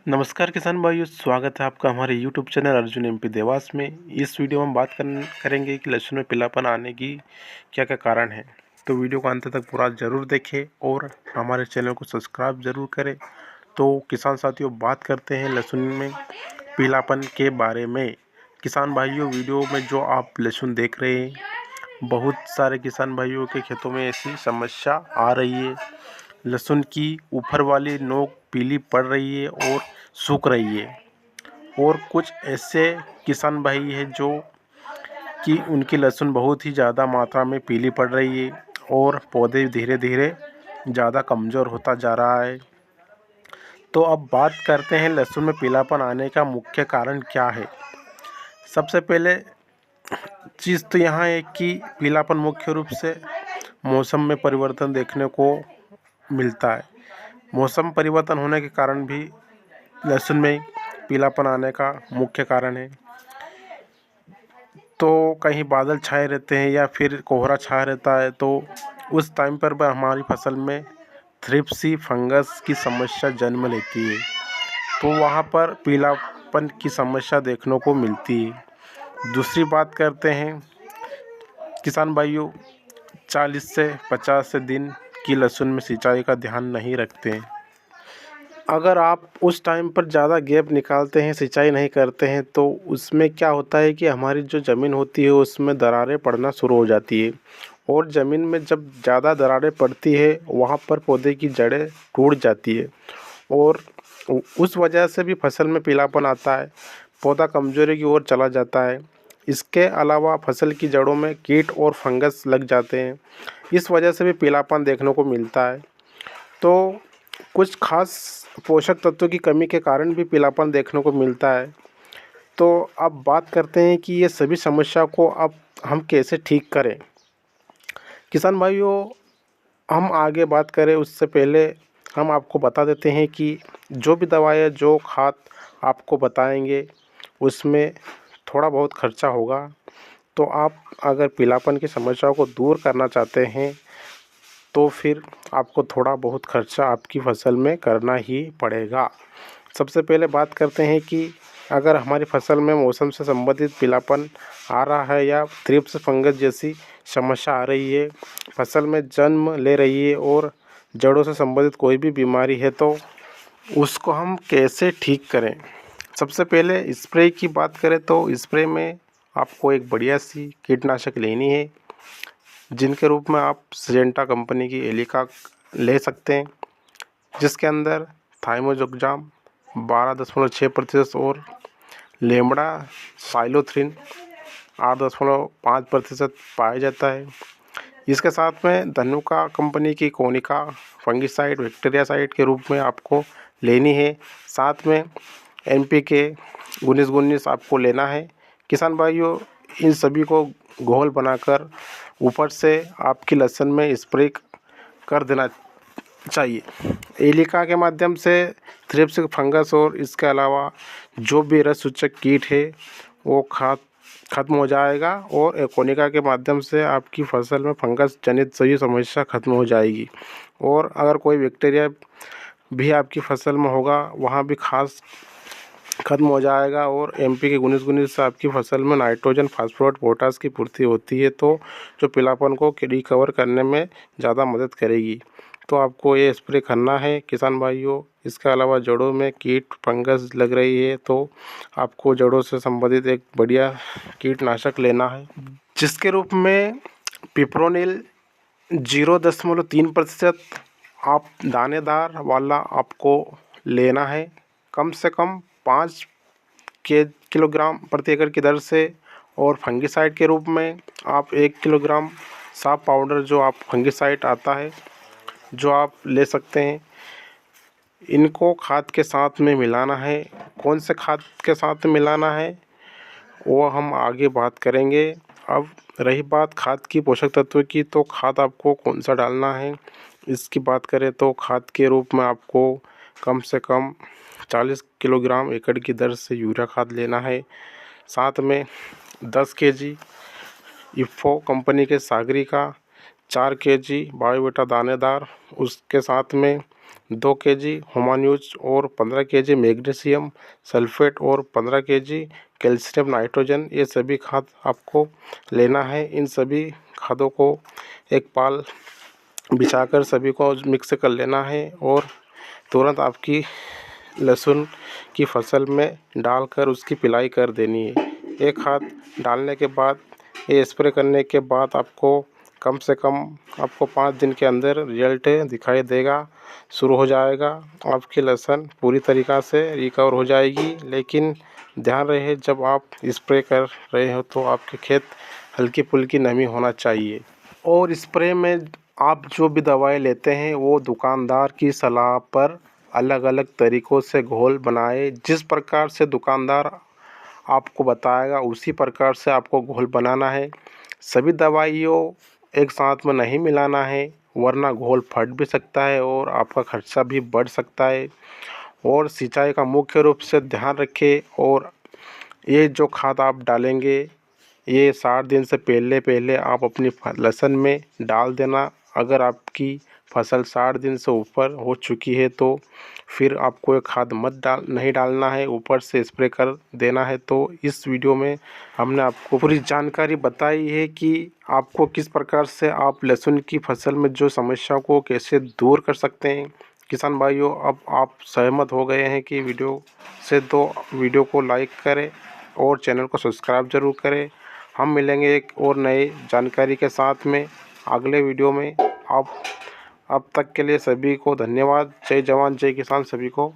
नमस्कार किसान भाइयों, स्वागत है आपका हमारे YouTube channel Arjun MP Dewas में। इस वीडियो में हम बात करेंगे कि लहसुन में पीलापन आने की क्या क्या कारण है। तो वीडियो को अंत तक पूरा ज़रूर देखें और हमारे चैनल को सब्सक्राइब ज़रूर करें। तो किसान साथियों, बात करते हैं लहसुन में पीलापन के बारे में। किसान भाइयों, वीडियो में जो आप लहसुन देख रहे हैं, बहुत सारे किसान भाइयों के खेतों में ऐसी समस्या आ रही है। लहसुन की ऊपर वाली नोक पीली पड़ रही है और सूख रही है, और कुछ ऐसे किसान भाई हैं जो कि उनकी लहसुन बहुत ही ज़्यादा मात्रा में पीली पड़ रही है और पौधे धीरे धीरे ज़्यादा कमज़ोर होता जा रहा है। तो अब बात करते हैं लहसुन में पीलापन आने का मुख्य कारण क्या है। सबसे पहले चीज़ तो यहाँ है कि पीलापन मुख्य रूप से मौसम में परिवर्तन देखने को मिलता है। मौसम परिवर्तन होने के कारण भी लहसुन में पीलापन आने का मुख्य कारण है। तो कहीं बादल छाए रहते हैं या फिर कोहरा छाया रहता है, तो उस टाइम पर हमारी फसल में थ्रिप्सी फंगस की समस्या जन्म लेती है, तो वहाँ पर पीलापन की समस्या देखने को मिलती है। दूसरी बात करते हैं किसान भाइयों, 40 से 50 दिन की लहसुन में सिंचाई का ध्यान नहीं रखते हैं। अगर आप उस टाइम पर ज़्यादा गैप निकालते हैं, सिंचाई नहीं करते हैं, तो उसमें क्या होता है कि हमारी जो ज़मीन होती है उसमें दरारें पड़ना शुरू हो जाती है, और ज़मीन में जब ज़्यादा दरारें पड़ती है वहाँ पर पौधे की जड़ें टूट जाती है, और उस वजह से भी फसल में पीलापन आता है, पौधा कमज़ोरी की ओर चला जाता है। इसके अलावा फसल की जड़ों में कीट और फंगस लग जाते हैं, इस वजह से भी पीलापन देखने को मिलता है। तो कुछ खास पोषक तत्वों की कमी के कारण भी पीलापन देखने को मिलता है। तो अब बात करते हैं कि ये सभी समस्या को अब हम कैसे ठीक करें। किसान भाइयों, हम आगे बात करें उससे पहले हम आपको बता देते हैं कि जो भी दवाएं, जो खाद आपको बताएंगे उसमें थोड़ा बहुत खर्चा होगा। तो आप अगर पीलापन की समस्या को दूर करना चाहते हैं तो फिर आपको थोड़ा बहुत खर्चा आपकी फसल में करना ही पड़ेगा। सबसे पहले बात करते हैं कि अगर हमारी फसल में मौसम से संबंधित पीलापन आ रहा है या थ्रिप्स फंगस जैसी समस्या आ रही है, फसल में जन्म ले रही है और जड़ों से संबंधित कोई भी बीमारी है, तो उसको हम कैसे ठीक करें। सबसे पहले स्प्रे की बात करें तो स्प्रे में आपको एक बढ़िया सी कीटनाशक लेनी है, जिनके रूप में आप सिजेंटा कंपनी की एलिका ले सकते हैं, जिसके अंदर थाइमोग्राम 12.6% और लेमड़ा साइलोथ्रिन 8.5% पाया जाता है। इसके साथ में धनुका कंपनी की कोनिका फंगिसाइड बैक्टीरियासाइड के रूप में आपको लेनी है। साथ में NPK 19-19 आपको लेना है। किसान भाइयों, इन सभी को घोल बनाकर ऊपर से आपकी लहसुन में स्प्रे कर देना चाहिए। एलिका के माध्यम से थ्रिप्स फंगस और इसके अलावा जो भी रस सूचक कीट है वो खत्म हो जाएगा, और एकोनिका के माध्यम से आपकी फसल में फंगस जनित सभी समस्या खत्म हो जाएगी। और अगर कोई बैक्टीरिया भी आपकी फसल में होगा वहाँ भी खास खत्म हो जाएगा, और NPK 19-19 से आपकी फसल में नाइट्रोजन, फास्फोरस, पोटास की पूर्ति होती है, तो जो पीलापन को रिकवर करने में ज़्यादा मदद करेगी। तो आपको ये स्प्रे करना है किसान भाइयों। इसके अलावा जड़ों में कीट फंगस लग रही है तो आपको जड़ों से संबंधित एक बढ़िया कीटनाशक लेना है, जिसके रूप में पिप्रोनिल 0.3% आप दानेदार वाला आपको लेना है, कम से कम 5 किलोग्राम प्रति एकड़ की दर से। और फंगिसाइड के रूप में आप 1 किलोग्राम साफ पाउडर जो आप फंगिसाइड आता है जो आप ले सकते हैं। इनको खाद के साथ में मिलाना है। कौन से खाद के साथ में मिलाना है वो हम आगे बात करेंगे। अब रही बात खाद की पोषक तत्व की, तो खाद आपको कौन सा डालना है इसकी बात करें तो खाद के रूप में आपको कम से कम 40 किलोग्राम एकड़ की दर से यूरिया खाद लेना है। साथ में 10 kg इफ़ो कंपनी के सागरी का, 4 kg बायोवीटा दानेदार, उसके साथ में 2 केजी हुमायूंस और 15 केजी मैग्नीशियम सल्फेट और 15 केजी कैल्शियम नाइट्रोजन, ये सभी खाद आपको लेना है। इन सभी खादों को एक पाल बिछाकर सभी को मिक्स कर लेना है और तुरंत आपकी लहसुन की फसल में डालकर उसकी पिलाई कर देनी है। ये खाद डालने के बाद, ये स्प्रे करने के बाद आपको कम से कम आपको 5 दिन के अंदर रिजल्ट दिखाई देगा, शुरू हो जाएगा। आपकी लहसुन पूरी तरीक़ा से रिकवर हो जाएगी। लेकिन ध्यान रहे, जब आप स्प्रे कर रहे हो तो आपके खेत हल्की फुल्की नमी होना चाहिए। और स्प्रे में आप जो भी दवाई लेते हैं वो दुकानदार की सलाह पर अलग अलग तरीक़ों से घोल बनाए। जिस प्रकार से दुकानदार आपको बताएगा उसी प्रकार से आपको घोल बनाना है। सभी दवाइयों एक साथ में नहीं मिलाना है, वरना घोल फट भी सकता है और आपका खर्चा भी बढ़ सकता है। और सिंचाई का मुख्य रूप से ध्यान रखें। और ये जो खाद आप डालेंगे, ये 60 दिन से पहले आप अपनी लहसुन में डाल देना। अगर आपकी फसल 60 दिन से ऊपर हो चुकी है तो फिर आपको ये खाद नहीं डालना है, ऊपर से स्प्रे कर देना है। तो इस वीडियो में हमने आपको पूरी जानकारी बताई है कि आपको किस प्रकार से आप लहसुन की फसल में जो समस्या को कैसे दूर कर सकते हैं। किसान भाइयों, अब आप सहमत हो गए हैं कि वीडियो से, तो वीडियो को लाइक करें और चैनल को सब्सक्राइब ज़रूर करें। हम मिलेंगे एक और नए जानकारी के साथ में अगले वीडियो में। आप अब तक के लिए सभी को धन्यवाद। जय जवान जय किसान सभी को।